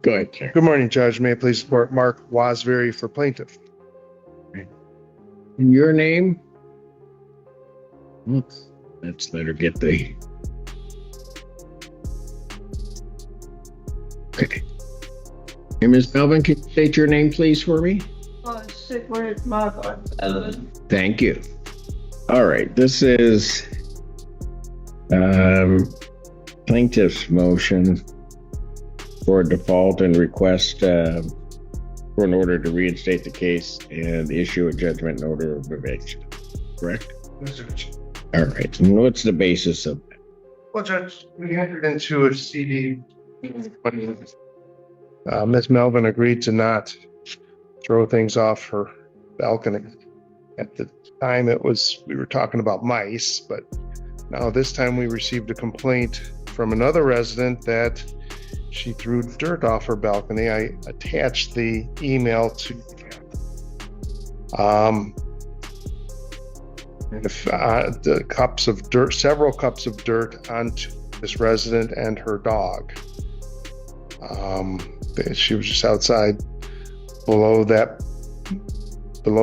Go ahead, sir. Good morning, Judge. May it please support Mark Wasbury for plaintiff. Your name? Let's let her get the. Okay. Hey, Ms. Melvin, can you state your name, please, for me? Sigrid Margot. Thank you. All right. This is plaintiff's motion for default and request for an order to reinstate the case and issue a judgment and order of eviction. Correct? Yes, Judge. All right. And what's the basis of that? Well, Judge, we entered into a CD. Ms. Melvin agreed to not throw things off her balcony. At the time, we were talking about mice, but now this time we received a complaint from another resident that she threw dirt off her balcony. I attached the email to the cups of dirt, several cups of dirt onto this resident and her dog. She was just outside below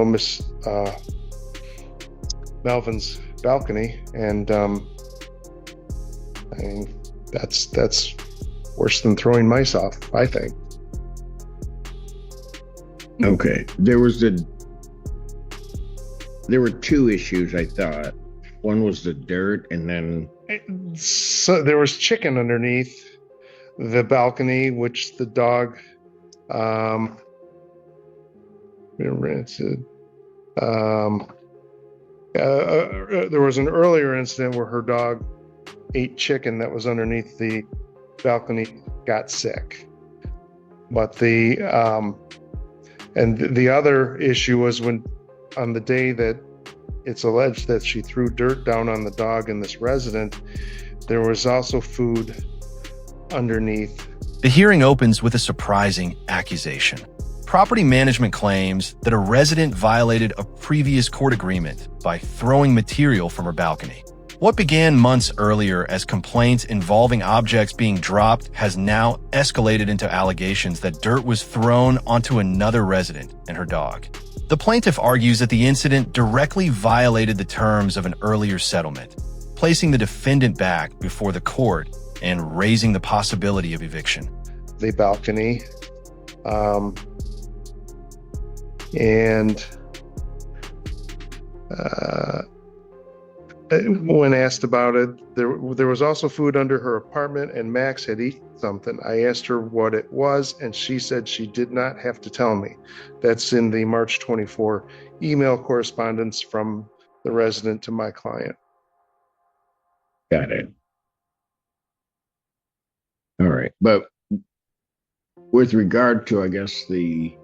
Miss Melvin's balcony, and I mean, that's worse than throwing mice off, I think. Okay. There were two issues, I thought. One was the dirt, and then So there was chicken underneath the balcony, which the dog rancid. There was an earlier incident where her dog ate chicken that was underneath the balcony, got sick. But the other issue was when, on the day that it's alleged that she threw dirt down on the dog and this resident, there was also food underneath. The hearing opens with a surprising accusation. Property management claims that a resident violated a previous court agreement by throwing material from her balcony. What began months earlier as complaints involving objects being dropped has now escalated into allegations that dirt was thrown onto another resident and her dog. The plaintiff argues that the incident directly violated the terms of an earlier settlement, placing the defendant back before the court and raising the possibility of eviction. The balcony, and when asked about it, there was also food under her apartment, and Max had eaten something. I asked her what it was, and she said she did not have to tell me. That's in the March 24 email correspondence from the resident to my client. got it. All right. But with regard to, I guess, the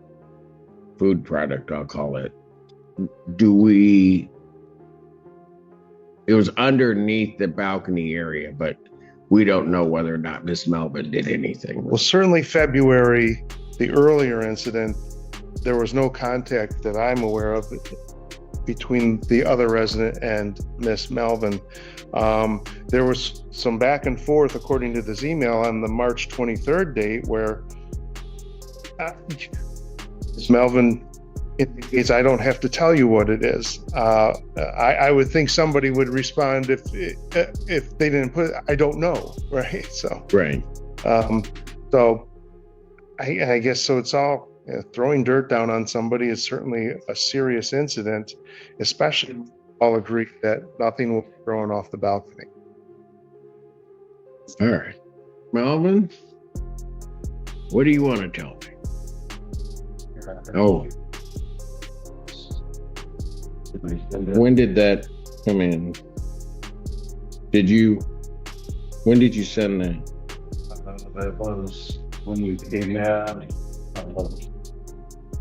food product, I'll call it, it was underneath the balcony area, but we don't know whether or not Miss Melvin did anything. Well, certainly February, the earlier incident, there was no contact that I'm aware of between the other resident and Miss Melvin. There was some back and forth, according to this email, on the March 23rd date where Miss Melvin indicates, I don't have to tell you what it is. I would think somebody would respond if they didn't put it, I don't know, right? So, Right. So I guess so. It's all throwing dirt down on somebody is certainly a serious incident, especially if we all agree that nothing will be thrown off the balcony. All right. Melvin, what do you want to tell me? Oh. When did that come in? When did you send that? That was when you came out.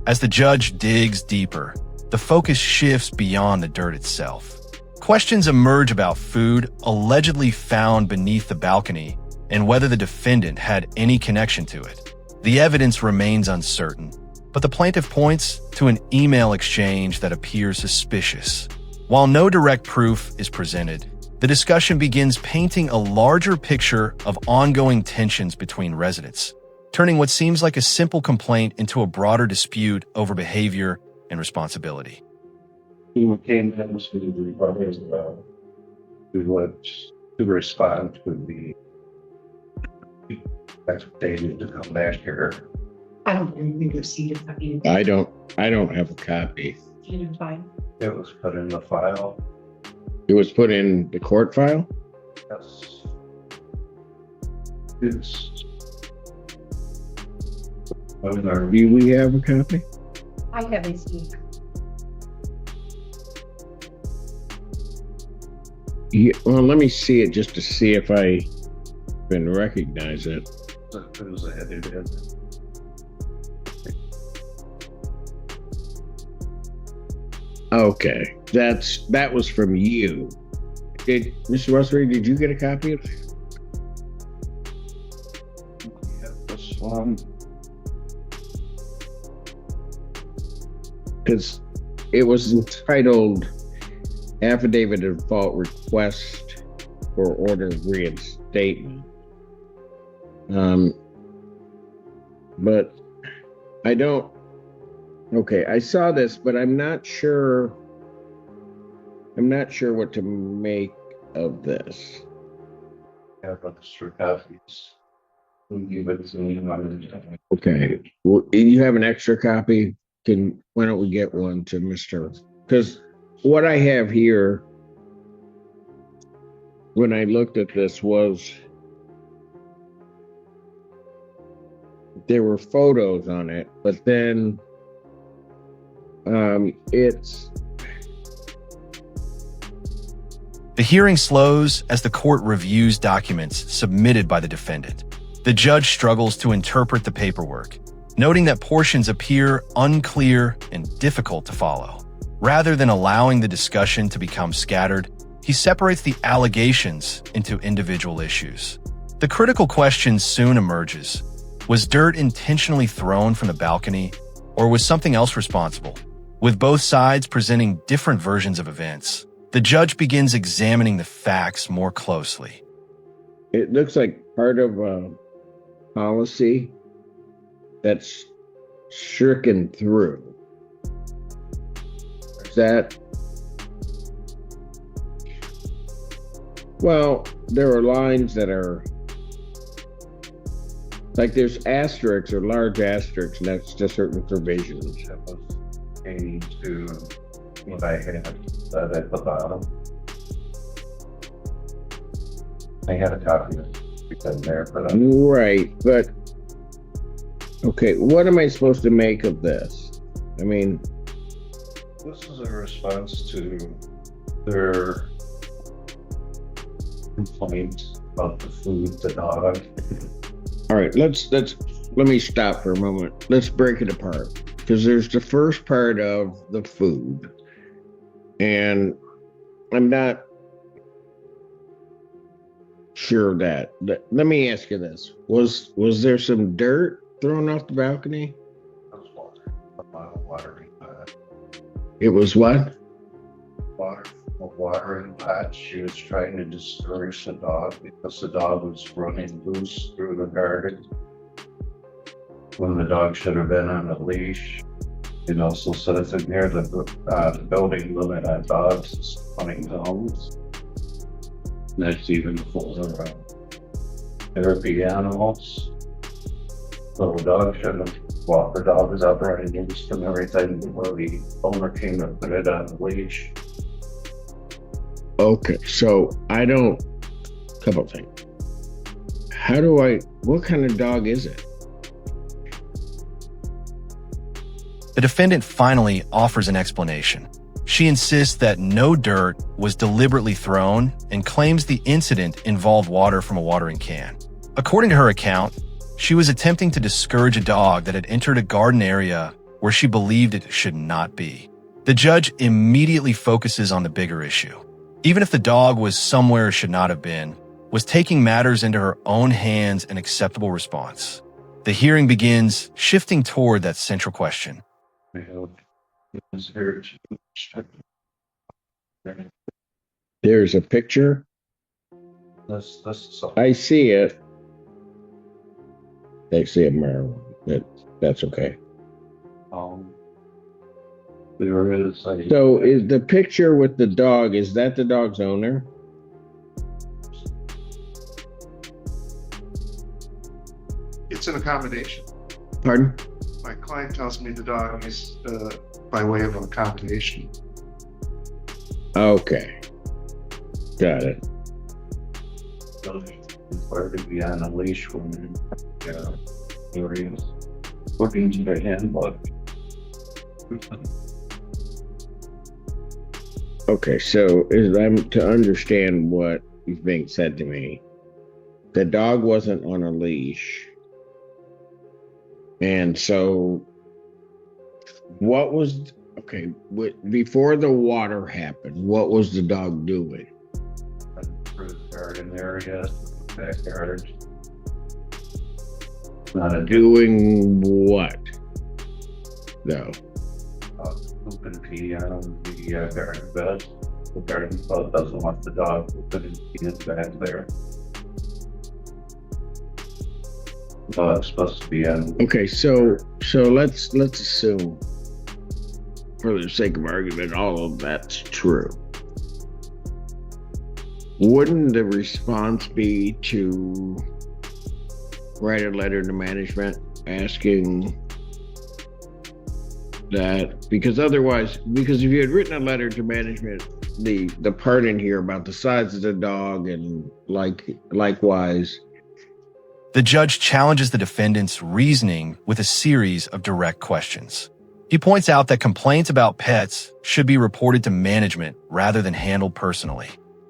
As the judge digs deeper, the focus shifts beyond the dirt itself. Questions emerge about food allegedly found beneath the balcony and whether the defendant had any connection to it. The evidence remains uncertain, but the plaintiff points to an email exchange that appears suspicious. While no direct proof is presented, The discussion begins painting a larger picture of ongoing tensions between residents, turning what seems like a simple complaint into a broader dispute over behavior and responsibility. He came in to respond to the expectation to come back here. I don't think we received a copy. I don't have a copy. Fine. It was put in the file. It was put in the court file? Yes. It's. Do we have a copy? I have received. Yeah, well, let me see it just to see if I can recognize it. It was edited. Okay, that was from you. Did Mr. Westbury, did you get a copy of it? This one. Because it was entitled Affidavit of Default Request for Order of Reinstatement. But I don't. Okay, I saw this, but I'm not sure. I'm not sure what to make of this. Have extra copies. We'll give it to me. Okay, well, you have an extra copy. Why don't we get one to Mr. Because what I have here, when I looked at this, was there were photos on it, but then it's. The hearing slows as the court reviews documents submitted by the defendant. The judge struggles to interpret the paperwork, noting that portions appear unclear and difficult to follow. Rather than allowing the discussion to become scattered, he separates the allegations into individual issues. The critical question soon emerges. Was dirt intentionally thrown from the balcony, or was something else responsible? With both sides presenting different versions of events, the judge begins examining the facts more closely. It looks like part of a policy that's stricken through. Is that? Well, there are lines that are like there's asterisks or large asterisks next to certain provisions. That was aiming to what I had at the bottom. I had a copy of it in there, but Right, but okay, what am I supposed to make of this? I mean, this is a response to their complaint about the food, the dog. all right, let me stop for a moment. Let's break it apart because there's the first part of the food, and I'm not sure of that. Let me ask you this: was there some dirt thrown off the balcony? That was water. A bottle of watering pot. It was what? Water. A watering pot. She was trying to discourage the dog because the dog was running loose through the garden when the dog should have been on a leash. It also says in here that the building limit on dogs is 20 pounds. And that's even for therapy animals. So the dog shouldn't have walked. The dog was out running loose and everything before the owner came and put it on the leash. Okay, so couple things. What kind of dog is it? The defendant finally offers an explanation. She insists that no dirt was deliberately thrown and claims the incident involved water from a watering can. According to her account, she was attempting to discourage a dog that had entered a garden area where she believed it should not be. The judge immediately focuses on the bigger issue. Even if the dog was somewhere it should not have been, was taking matters into her own hands an acceptable response? The hearing begins, shifting toward that central question. There's a picture. This is all. I see it. I see it, Maryland. That's okay. There is a. So is the picture with the dog, is that the dog's owner? It's an accommodation. Pardon? My client tells me the dog is by way of an accommodation. Okay. Got it. Required to be on a leash when areas looking to the handbook. Okay, so I'm to understand what is being said to me. The dog wasn't on a leash. And so what was before the water happened, what was the dog doing? Through the garden area, backyard. Not a Doing what? Though. poop and pee on the garden bed. The garden club doesn't want the dog pooping and peeing back there. The dog's supposed to be on. Okay, so let's assume, for the sake of argument, all of that's true. Wouldn't the response be to write a letter to management asking that? Because if you had written a letter to management, the part in here about the size of the dog and likewise. The judge challenges the defendant's reasoning with a series of direct questions. He points out that complaints about pets should be reported to management rather than handled personally.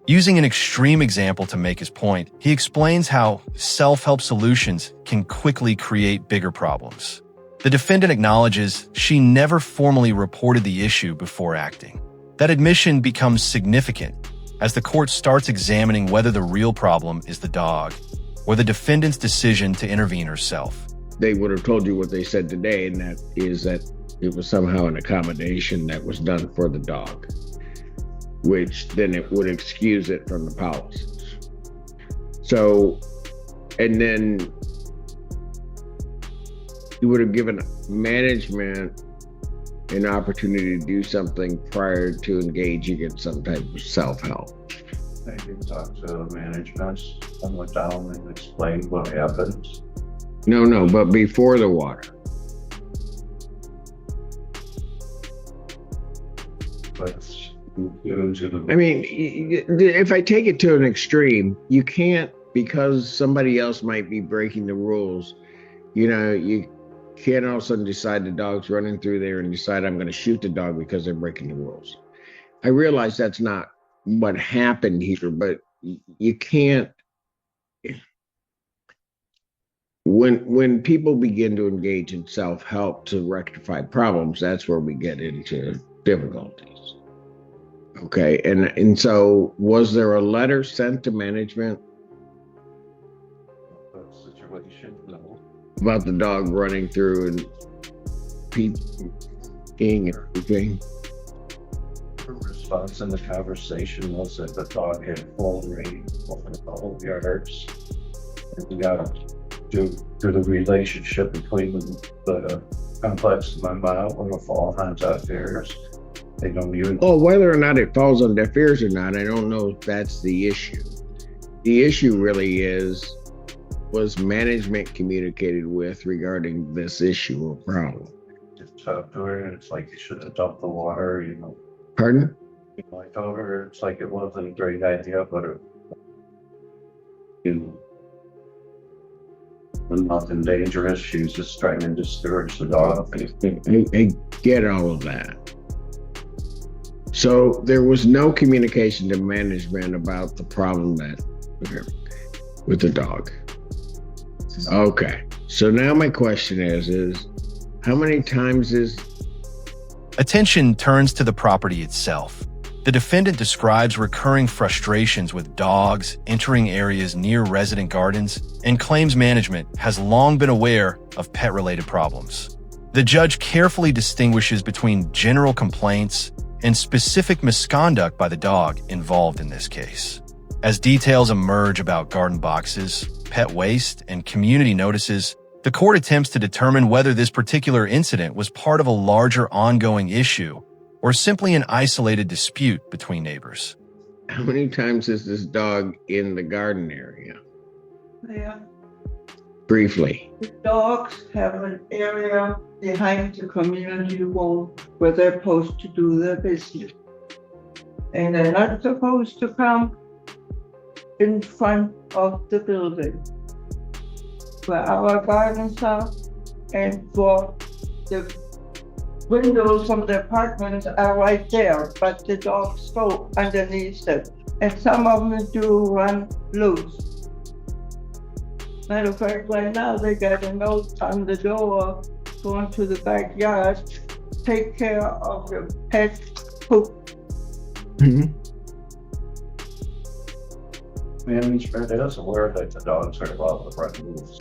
Using an extreme example to make his point, he explains how self-help solutions can quickly create bigger problems. The defendant acknowledges she never formally reported the issue before acting. That admission becomes significant as the court starts examining whether the real problem is the dog or the defendant's decision to intervene herself. They would have told you what they said today, and that is that it was somehow an accommodation that was done for the dog, which then it would excuse it from the policies. So, and then you would have given management an opportunity to do something prior to engaging in some type of self-help. I did talk to management. I went down and explained what happened. No, but before the water. But I mean, if I take it to an extreme, you can't, because somebody else might be breaking the rules, you can't all of a sudden decide the dog's running through there and decide I'm going to shoot the dog because they're breaking the rules. I realize that's not what happened here, but you can't. When people begin to engage in self-help to rectify problems, that's where we get into difficulties. Okay, and so was there a letter sent to management situation, no. about the dog running through and peeing and everything? Her response in the conversation was that the dog had full range over the whole yards. And we got to the relationship between the complex and my mom or the fall on deaf ears. They don't even. Well, whether or not it falls on deaf ears or not, I don't know if that's the issue. The issue really was management communicated with regarding this issue or problem? Just talk to her, and it's like you should have dumped the water, Pardon? I told her it's like it wasn't a great idea, but nothing dangerous. She was just trying to discourage the dog. I get all of that. So there was no communication to management about the problem with the dog. Okay. So now my question is how many times Attention turns to the property itself. The defendant describes recurring frustrations with dogs entering areas near resident gardens and claims management has long been aware of pet-related problems. The judge carefully distinguishes between general complaints and specific misconduct by the dog involved in this case. As details emerge about garden boxes, pet waste, and community notices, the court attempts to determine whether this particular incident was part of a larger ongoing issue or simply an isolated dispute between neighbors. How many times is this dog in the garden area? Yeah. Briefly. The dogs have an area behind the community wall where they're supposed to do their business. And they're not supposed to come in front of the building where our gardens are, and for the windows from the apartments are right there, but the dogs go underneath them. And some of them do run loose. Matter of fact, right now they got a note on the door going to the backyard, take care of your pet poop. Mhm. Management is aware that the dogs are allowed to run loose.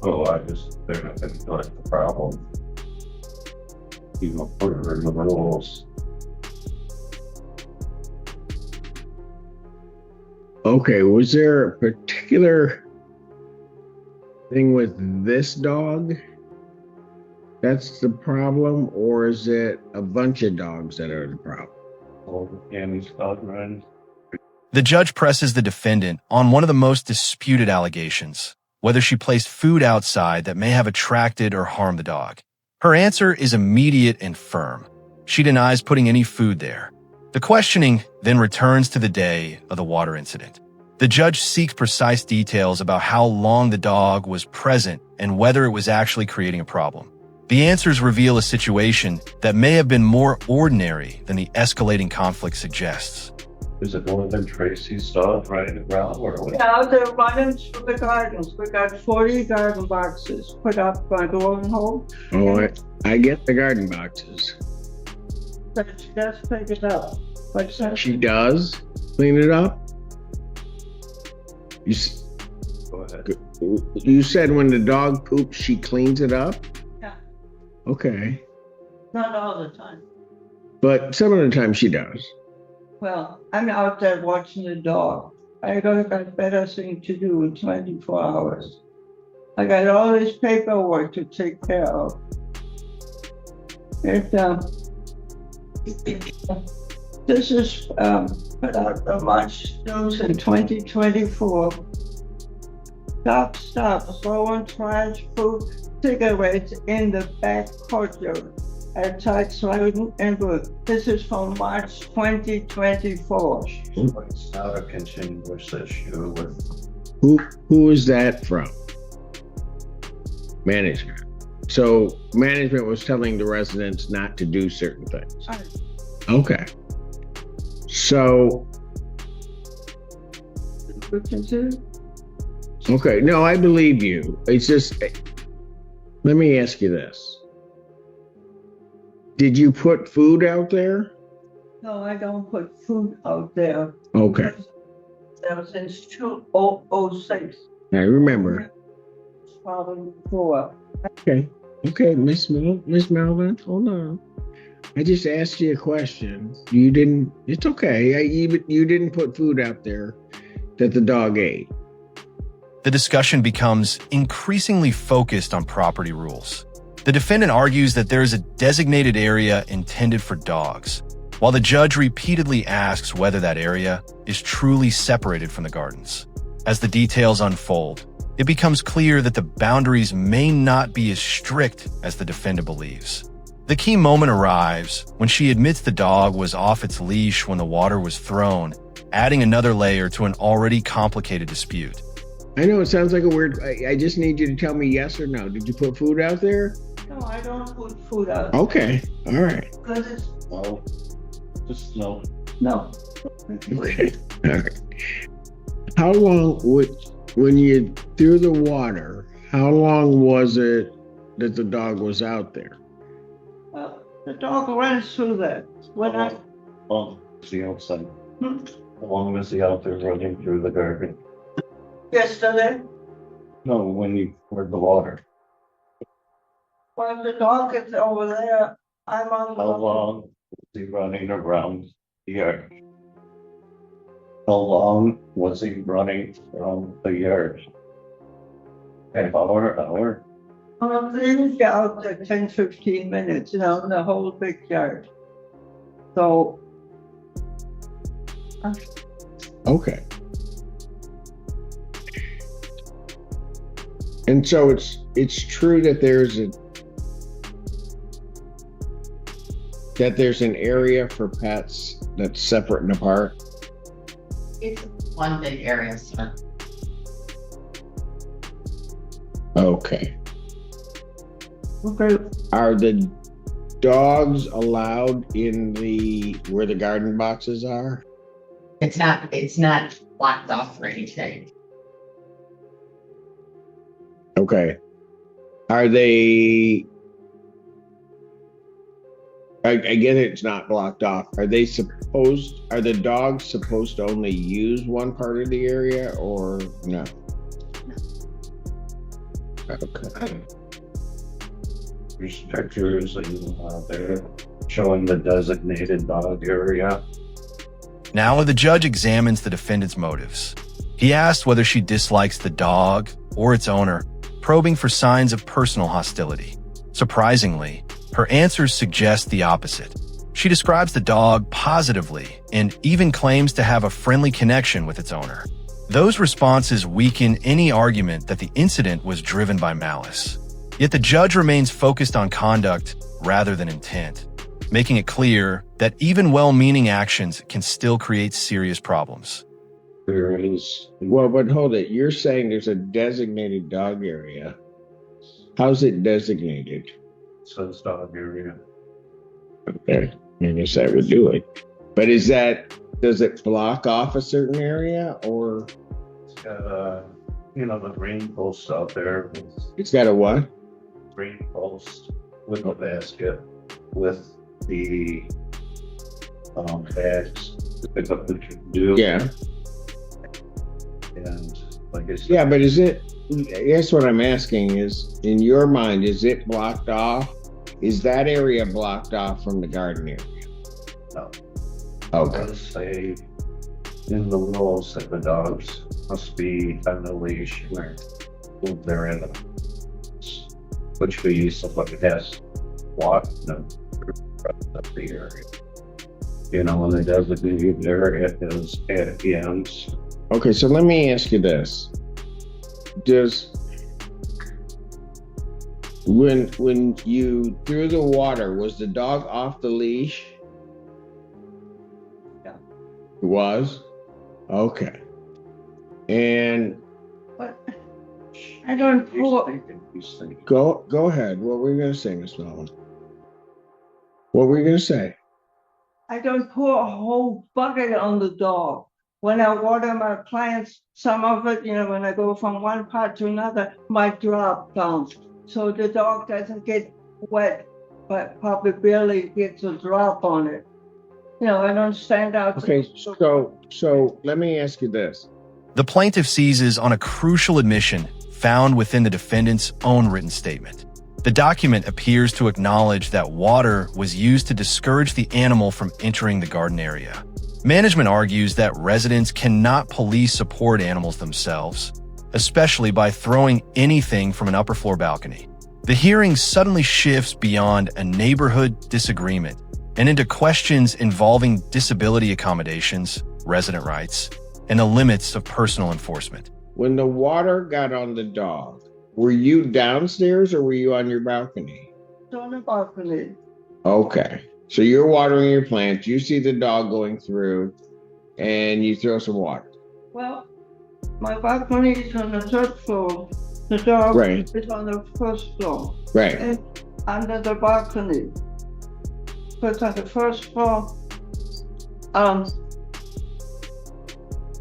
Oh, they're not gonna feel like the problem. You know, put it in the rules. Okay, was there a particular thing with this dog that's the problem, or is it a bunch of dogs that are the problem? Oh, Annie's dog runs. The judge presses the defendant on one of the most disputed allegations, whether she placed food outside that may have attracted or harmed the dog. Her answer is immediate and firm. She denies putting any food there. The questioning then returns to the day of the water incident. The judge seeks precise details about how long the dog was present and whether it was actually creating a problem. The answers reveal a situation that may have been more ordinary than the escalating conflict suggests. Is it more than Tracy's dog running around or what? Now they're running through the gardens. We got 40 garden boxes put up by the one home. Oh, I get the garden boxes. But she does pick it up. But She does clean it up? Go ahead. You said when the dog poops, she cleans it up? Yeah. Okay. not all the time. But some of the time she does. Well, I'm out there watching the dog. I got better thing to do in 24 hours. I got all this paperwork to take care of. This is put out the March news in 2024. Stop throwing trash, food, cigarettes in the back courtyard outside Slogan and Brook. This is from March 2024. It's not a continuous issue with. Who is that from? Management. So management was telling the residents not to do certain things. Okay. So. Okay, no, I believe you. It's just, let me ask you this. Did you put food out there? No, I don't put food out there. Okay. That was since 2006. I remember. Probably before. Okay, Miss Melvin, hold on. I just asked you a question. You didn't, it's okay. You didn't put food out there that the dog ate. The discussion becomes increasingly focused on property rules. The defendant argues that there is a designated area intended for dogs, while the judge repeatedly asks whether that area is truly separated from the gardens. As the details unfold, it becomes clear that the boundaries may not be as strict as the defendant believes. The key moment arrives when she admits the dog was off its leash when the water was thrown, adding another layer to an already complicated dispute. I know it sounds like a weird, I just need you to tell me yes or no. Did you put food out there? No, I don't put food out. Okay, all right. Because it's, No, just no. no. Okay, all right. How long when you threw the water, how long was it that the dog was out there? Well, the dog runs through that. When I, How long was he outside? Hmm? How long was he out there running through the garden? yesterday, No, when you poured the water. when the dog is over there, I'm on the. How long was he running around yard. How long was he running from the yard? Half hour? They usually out to 10, 15 minutes, in the whole big yard. So, Okay. And so it's true that there's an area for pets that's separate and apart. It's one big area, sir. Okay. okay, Are the dogs allowed in where the garden boxes are? It's not blocked off or anything. Okay. Are they? I get it's not blocked off. Are the dogs supposed to only use one part of the area or no? Okay. There's pictures there showing the designated dog area. Now the judge examines the defendant's motives. He asks whether she dislikes the dog or its owner, probing for signs of personal hostility. Surprisingly, her answers suggest the opposite. She describes the dog positively and even claims to have a friendly connection with its owner. Those responses weaken any argument that the incident was driven by malice. Yet the judge remains focused on conduct rather than intent, making it clear that even well-meaning actions can still create serious problems. There is. Well, but hold it. You're saying there's a designated dog area. How's it designated? Says dog area. Okay. I guess that would do it. But does it block off a certain area or? It's got the green post out there. It's got a what? Green post with a basket with the bags to pick up the do. Yeah. And like I said, Yeah, but I guess what I'm asking is, in your mind, is it blocked off? Is that area blocked off from the garden area? No. Okay. Let's say in the rules that the dogs must be on the leash when they're in the, which we use somebody has walked them up the area. When they designate area is at the ends. Okay, so let me ask you this. When you threw the water, was the dog off the leash? Yeah. It was? Okay. And but I don't pour, He's thinking. go ahead. What were you gonna say, Miss Melvin? What were you gonna say? I don't pour a whole bucket on the dog. When I water my plants, some of it, when I go from one part to another, might drop down. So the dog doesn't get wet, but probably barely gets a drop on it. I don't stand out. Okay, so let me ask you this. The plaintiff seizes on a crucial admission found within the defendant's own written statement. The document appears to acknowledge that water was used to discourage the animal from entering the garden area. Management argues that residents cannot police support animals themselves, especially by throwing anything from an upper floor balcony. The hearing suddenly shifts beyond a neighborhood disagreement and into questions involving disability accommodations, resident rights, and the limits of personal enforcement. When the water got on the dog, were you downstairs or were you on your balcony? It's on the balcony. Okay. So you're watering your plants, you see the dog going through, and you throw some water. Well, my balcony is on the third floor. The dog Right. is on the first floor. Right. And under the balcony. But on the first floor,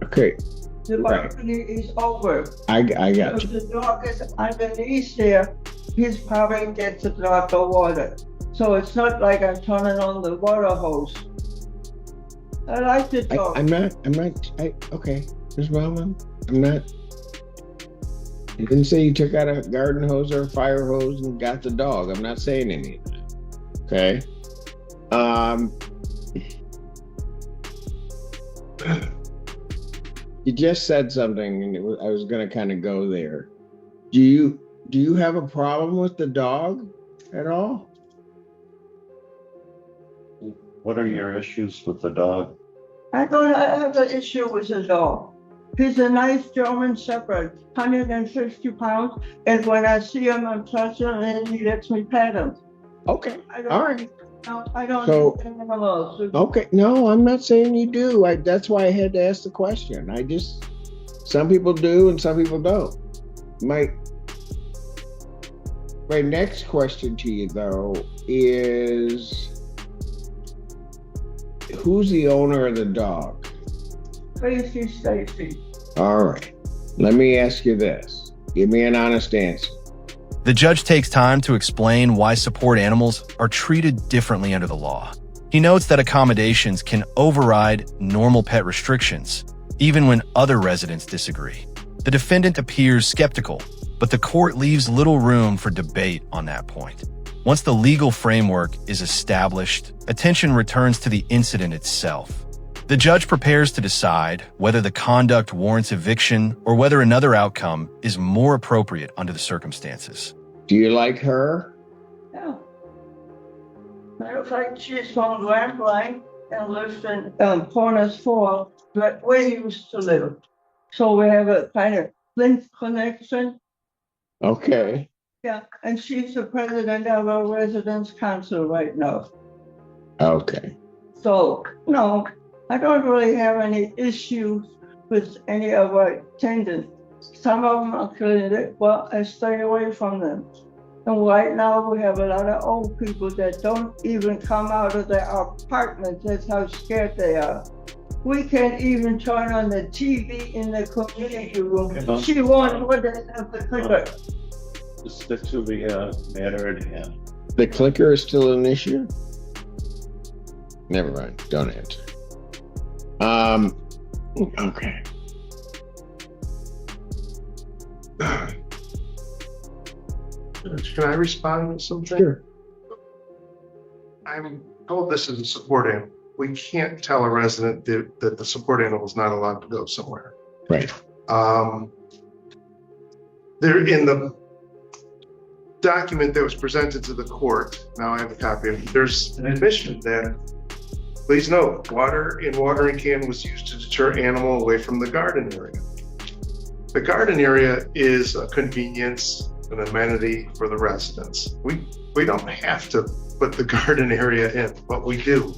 Okay. the Right. balcony is over. I got If you. the dog is underneath there, he's probably gets a drop of water. So it's not like I'm turning on the water hose. I like the dog. Okay. Ms. Bowman, you didn't say you took out a garden hose or a fire hose and got the dog. I'm not saying any of that. Okay. You just said something, and I was going to kind of go there. Do you have a problem with the dog at all? What are your issues with the dog? I don't have an issue with the dog. He's a nice German Shepherd, 150 pounds, and when I see him, I'm touching him, and he lets me pet him. Okay. I don't, All right. no, I don't So- do animals. Okay. No, I'm not saying you do. That's why I had to ask the question. Some people do and some people don't. My next question to you though is, who's the owner of the dog? Tracy Stacy. All right. Let me ask you this. Give me an honest answer. The judge takes time to explain why support animals are treated differently under the law. He notes that accommodations can override normal pet restrictions, even when other residents disagree. The defendant appears skeptical, but the court leaves little room for debate on that point. Once the legal framework is established, attention returns to the incident itself. The judge prepares to decide whether the conduct warrants eviction or whether another outcome is more appropriate under the circumstances. Do you like her? Yeah. Matter of fact, she's from Grapevine and lives in Corners Fall, but where he used to live. So we have a kind of link connection. Okay. Yeah, and she's the president of our residence council right now. Okay. So, no, I don't really have any issues with any of our tenants. Some of them are clearly, well, I stay away from them. And right now we have a lot of old people that don't even come out of their apartments. That's how scared they are. We can't even turn on the TV in the community room. She won't put it at the clicker. Stick to the matter at hand. The clicker is still an issue? Never mind. Don't answer. Okay. Can I respond to something? Sure. I'm told this is a support animal. We can't tell a resident that the support animal is not allowed to go somewhere. Right. There in the document that was presented to the court, now I have a copy of it, there's an admission that, please note, water in watering can was used to deter animal away from the garden area. The garden area is a convenience, an amenity for the residents. We don't have to put the garden area in, but we do.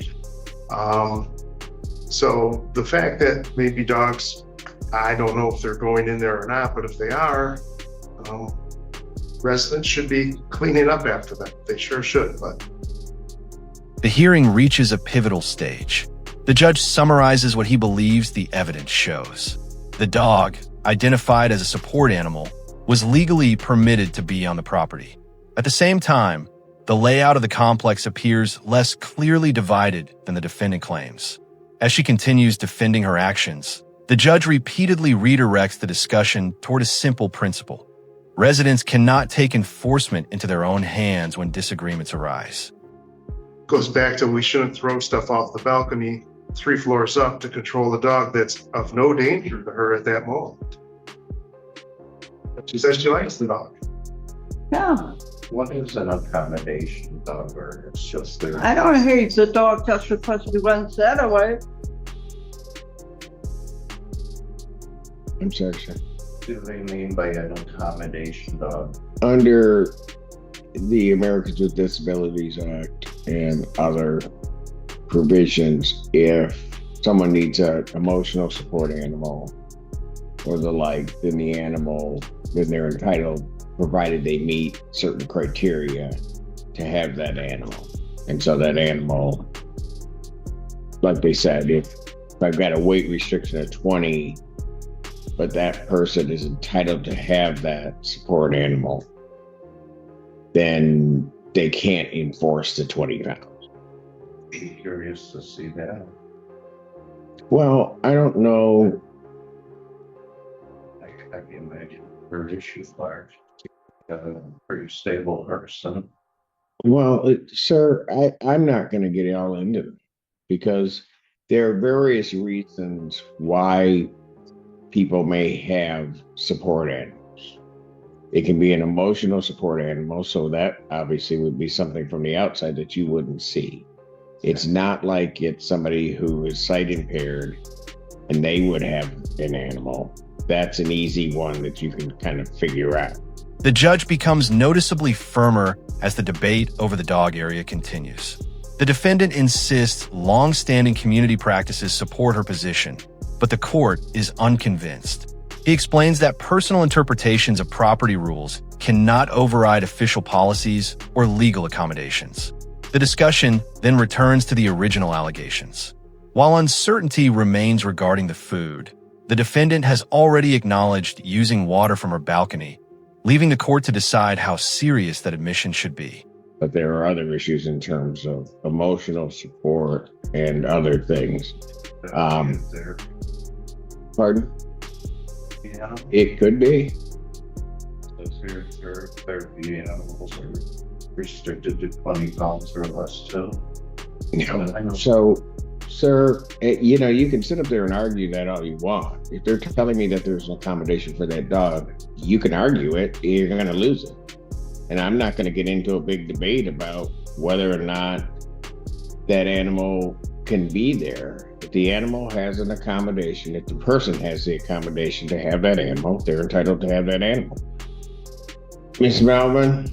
So the fact that maybe dogs, I don't know if they're going in there or not, but if they are, residents should be cleaning up after them. They sure should, but. The hearing reaches a pivotal stage. The judge summarizes what he believes the evidence shows. The dog, identified as a support animal, was legally permitted to be on the property. At the same time, the layout of the complex appears less clearly divided than the defendant claims. As she continues defending her actions, the judge repeatedly redirects the discussion toward a simple principle. Residents cannot take enforcement into their own hands when disagreements arise. Goes back to we shouldn't throw stuff off the balcony 3 floors up to control the dog that's of no danger to her at that moment. She says she likes the dog. Yeah, What is an accommodation dog, or it's just there? I don't hate the dog just because he runs that away. I'm sorry, sir. What do they mean by an accommodation dog? Under the Americans with Disabilities Act and other provisions, if someone needs an emotional support animal or the like, then they're entitled, provided they meet certain criteria, to have that animal. And so that animal, like they said, if I've got a weight restriction of 20, but that person is entitled to have that support animal, then they can't enforce the 20 pounds. Be curious to see that. Well, I don't know. I can imagine her issues large. Pretty stable person. Well, sir, I'm not going to get all into it because There are various reasons why people may have support animals. It can be an emotional support animal, so that obviously would be something from the outside that you wouldn't see. It's not like it's somebody who is sight impaired and they would have an animal. That's an easy one that you can kind of figure out. The judge becomes noticeably firmer as the debate over the dog area continues. The defendant insists long-standing community practices support her position, but the court is unconvinced. He explains that personal interpretations of property rules cannot override official policies or legal accommodations. The discussion then returns to the original allegations. While uncertainty remains regarding the food, the defendant has already acknowledged using water from her balcony, leaving the court to decide how serious that admission should be. But there are other issues in terms of emotional support and other things. There. Pardon? Yeah. It could be. So therapy animals are restricted to 20 pounds or less too. No. So, sir, you can sit up there and argue that all you want. If they're telling me that there's an accommodation for that dog, you can argue it, you're going to lose it. And I'm not going to get into a big debate about whether or not that animal can be there. If the animal has an accommodation, if the person has the accommodation to have that animal, they're entitled to have that animal. Miss Melvin,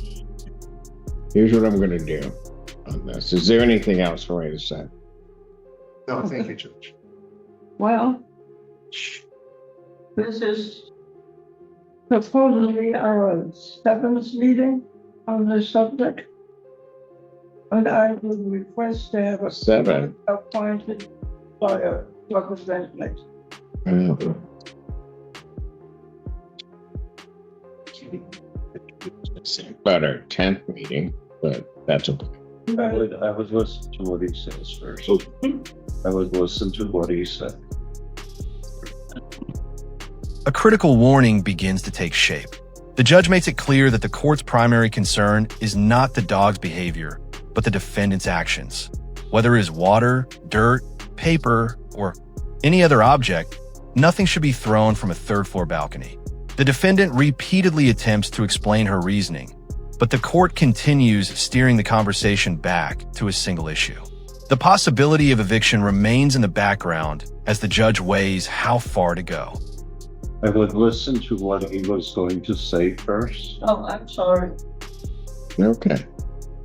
here's what I'm going to do on this. Is there anything else for me to say? No, thank you, Judge. Well, this is supposedly our seventh meeting on the subject. And I would request to have a Seven. appointed by a representative. About our 10th meeting, but that's okay. I would listen to what he says first. I would listen to what he said. A critical warning begins to take shape. The judge makes it clear that the court's primary concern is not the dog's behavior, but the defendant's actions. Whether it is water, dirt, paper, or any other object, nothing should be thrown from a third-floor balcony. The defendant repeatedly attempts to explain her reasoning, but the court continues steering the conversation back to a single issue. The possibility of eviction remains in the background as the judge weighs how far to go. I would listen to what he was going to say first. Oh, I'm sorry. Okay.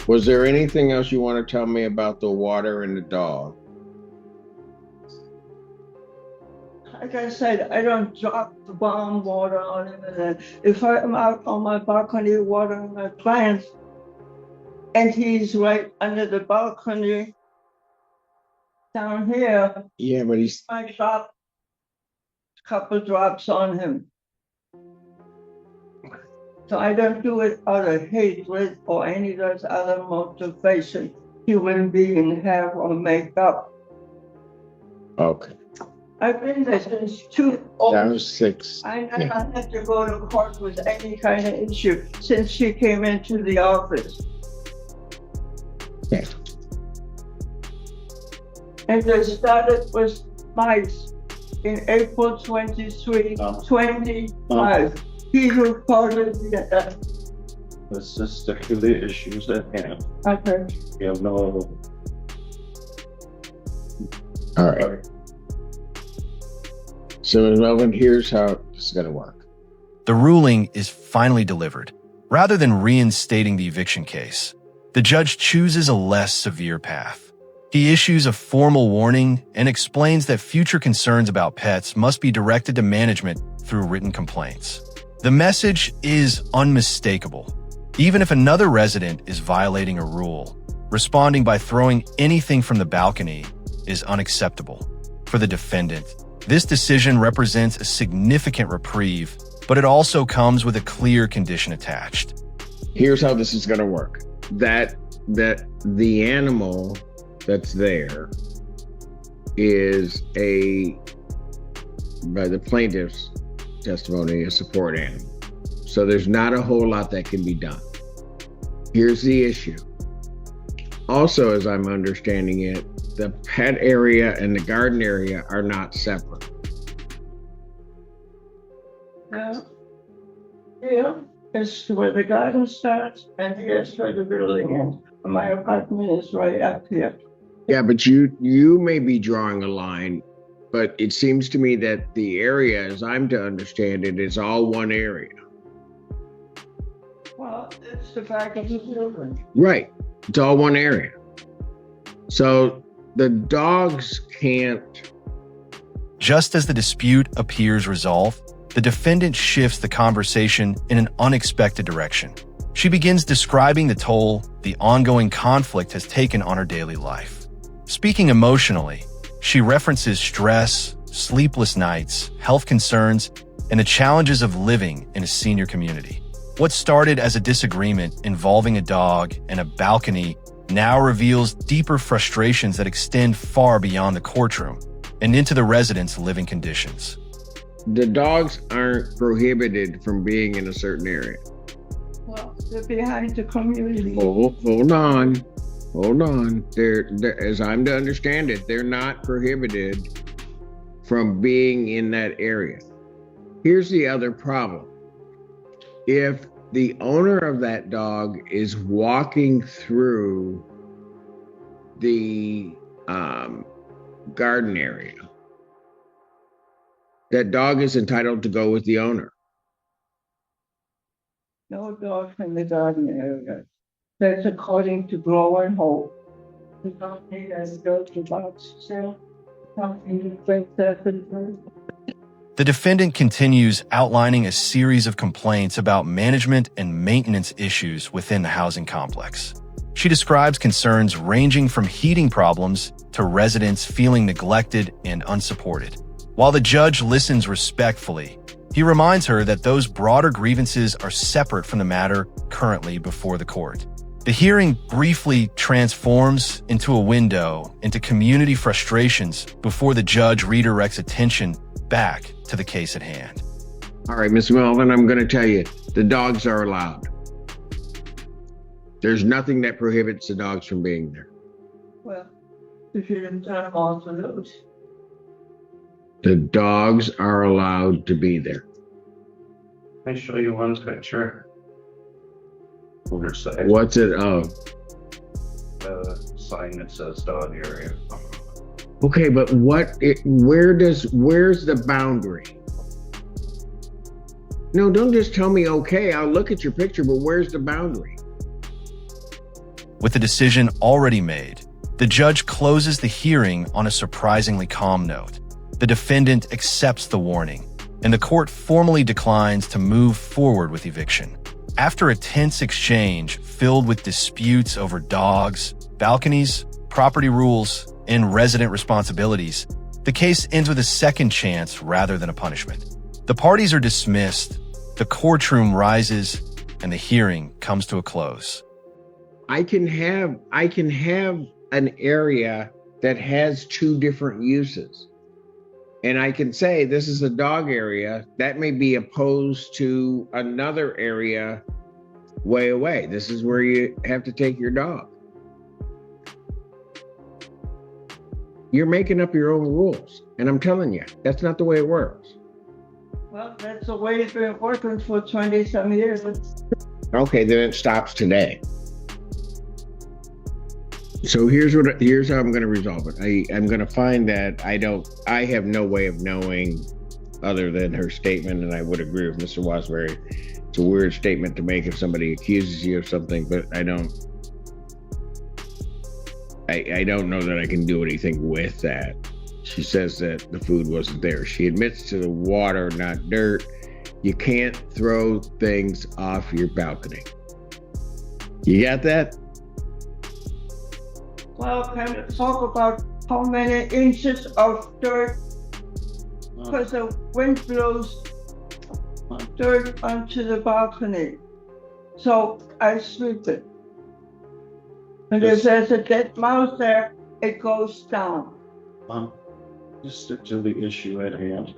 Was there anything else you want to tell me about the water and the dog? Like I said, I don't drop the bomb water on him. And if I'm out on my balcony watering my plants, and he's right under the balcony down here, Yeah, but he's I drop a couple drops on him. So I don't do it out of hatred or any of those other motivations human beings have or make up. okay. I've been there since That was 6. I never had to go to court with any kind of issue since she came into the office. Okay. And they started with mice in April 23, 25. He reported that. Let's just stick to the issues at hand. Okay. You have no. All right. So, Ms. Melvin, here's how this is going to work. The ruling is finally delivered. Rather than reinstating the eviction case, the judge chooses a less severe path. He issues a formal warning and explains that future concerns about pets must be directed to management through written complaints. The message is unmistakable. Even if another resident is violating a rule, responding by throwing anything from the balcony is unacceptable. For the defendant, this decision represents a significant reprieve, but it also comes with a clear condition attached. Here's how this is going to work. That the animal that's there is by the plaintiff's testimony, a support animal. So there's not a whole lot that can be done. Here's the issue. Also, as I'm understanding it, the pet area and the garden area are not separate. Yeah. Yeah, it's where the garden starts and here's where the building ends. My apartment is right up here. Yeah, but you may be drawing a line, but it seems to me that the area, as I'm to understand it, is all one area. Well, it's the back of the building. Right. It's all one area. So the dogs can't. Just as the dispute appears resolved, the defendant shifts the conversation in an unexpected direction. She begins describing the toll the ongoing conflict has taken on her daily life. Speaking emotionally, she references stress, sleepless nights, health concerns, and the challenges of living in a senior community. What started as a disagreement involving a dog and a balcony now reveals deeper frustrations that extend far beyond the courtroom and into the residents' living conditions. The dogs aren't prohibited from being in a certain area. Well, they're behind the community. Hold on. They're, as I'm to understand it, they're not prohibited from being in that area. Here's the other problem. If the owner of that dog is walking through the garden area, that dog is entitled to go with the owner. No dog in the garden area. That's according to Grow and Hope. The company that goes to dogs sale. Company brings that to the The defendant continues outlining a series of complaints about management and maintenance issues within the housing complex. She describes concerns ranging from heating problems to residents feeling neglected and unsupported. While the judge listens respectfully, he reminds her that those broader grievances are separate from the matter currently before the court. The hearing briefly transforms into a window into community frustrations before the judge redirects attention back to the case at hand. All right, Miss Melvin, I'm going to tell you, the dogs are allowed. There's nothing that prohibits the dogs from being there. Well, if you didn't turn them all to those. The dogs are allowed to be there. Let me show you one picture. Other side. What's it? Oh, The sign that says dog area. okay, but where's the boundary? No, don't just tell me, okay, I'll look at your picture, but where's the boundary? With the decision already made, the judge closes the hearing on a surprisingly calm note. The defendant accepts the warning, and the court formally declines to move forward with eviction. After a tense exchange filled with disputes over dogs, balconies, property rules, and resident responsibilities, the case ends with a second chance rather than a punishment. The parties are dismissed, the courtroom rises, and the hearing comes to a close. I can have an area that has two different uses. And I can say this is a dog area that may be opposed to another area way away. This is where you have to take your dog. You're making up your own rules. And I'm telling you, that's not the way it works. Well, that's the way it's been working for 20-some years. Okay, then it stops today. So here's how I'm going to resolve it. I'm going to find that I have no way of knowing other than her statement, and I would agree with Mr. Wasbury. It's a weird statement to make if somebody accuses you of something, but I don't know that I can do anything with that. She says that the food wasn't there. She admits to the water, not dirt. You can't throw things off your balcony. You got that? Well, can we talk about how many inches of dirt? Because the wind blows dirt onto the balcony. So I sweep it. And if there's a dead mouse there, it goes down. Just stick to the issue at hand.